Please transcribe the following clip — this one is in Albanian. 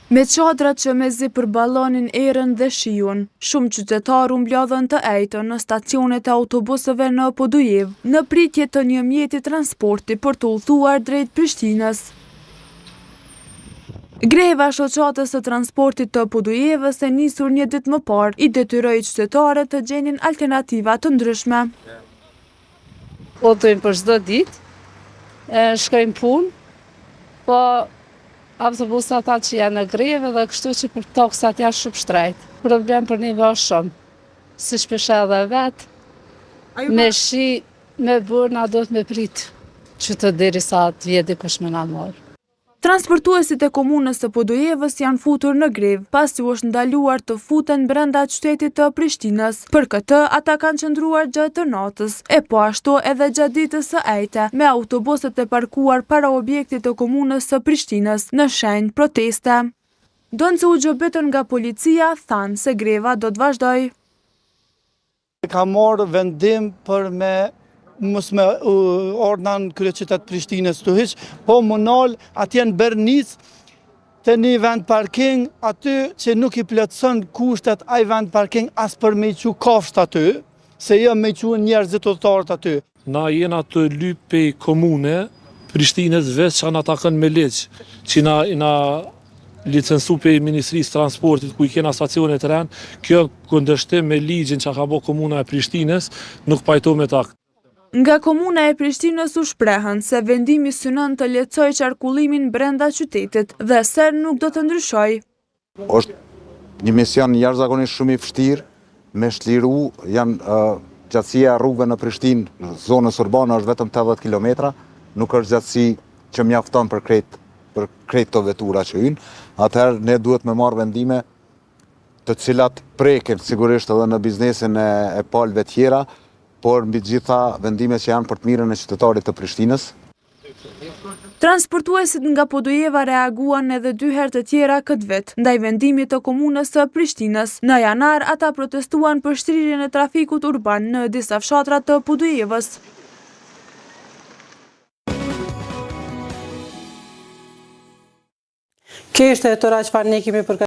Me çadrat që mezi përballonin erën dhe shiun, shumë qytetarë u mbledhën të ejtën në stacionet e autobuseve në Podujev, në pritje të një mjeti transporti për të udhëtuar drejt Prishtinës. Greva shoqatës së transportit të Podujevës e nisur një ditë më parë, i detyroi qytetarët të gjenin alternativa të ndryshme. Udhtojmë për çdo ditë, shkojmë punë, po autobusat ata që janë në greve dhe kështu që për toksat janë shumë shtrejt. Problem për një është shumë, si shpesha edhe vetë, me shi, me burna do të me pritë, që të derisa të vjeti dikush me na marrë. Transportuesit e komunës së Podujevës janë futur në grevë, pasi u është ndaluar të futen brenda qytetit të Prishtinës. Për këtë, ata kanë qëndruar gjatë natës, e po ashtu edhe gjatë ditës së ejte, me autobuset e parkuar para objektit të komunës së Prishtinës, në shenjë proteste. Donë u gjobetën nga policia, thanë se greva do të vazhdoj. Ka marrë vendim për me mos me ordnan kryeqytet Prishtinës të hiq, po më nalë atje në Bernic të një vend parking aty që nuk i plotëson kushtet ai vend parking as për me i qu kafsht aty, se jo me i qu njerëzit udhëtarët aty. Na jena të lype komune Prishtinës veç që na takën me ligj, që na licencu pe Ministrisë Transportit ku i kena stacionet të rënë, kjo kundërshtim me ligjin që ka bo komuna e Prishtinës nuk pajto me tak. Nga komuna e Prishtinës u shprehën se vendimi synon të lehtësoj qarkullimin brenda qytetit dhe se nuk do të ndryshoj. Është një mision jashtëzakonisht shumë i vështirë, me shtliru janë gjatësia e rrugëve në Prishtinë, në zonës urbane është vetëm 80 kilometra, nuk është gjatësi që mjafton për krejt këto vetura që hynë. Atëherë ne duhet me marrë vendime të cilat prekin sigurisht edhe në biznesin e palëve tjera, por mbi gjitha vendime që janë për të mirën e qytetarit të Prishtinës. Transportuesit nga Podujeva reaguan edhe 2 herë të tjera këtë vit, ndaj vendimit të komunës së Prishtinës. Në janar, ata protestuan për shtrirjen e trafikut urban në disa fshatra të Podujevës. Kjo ishte e tëra çfarë ne kemi për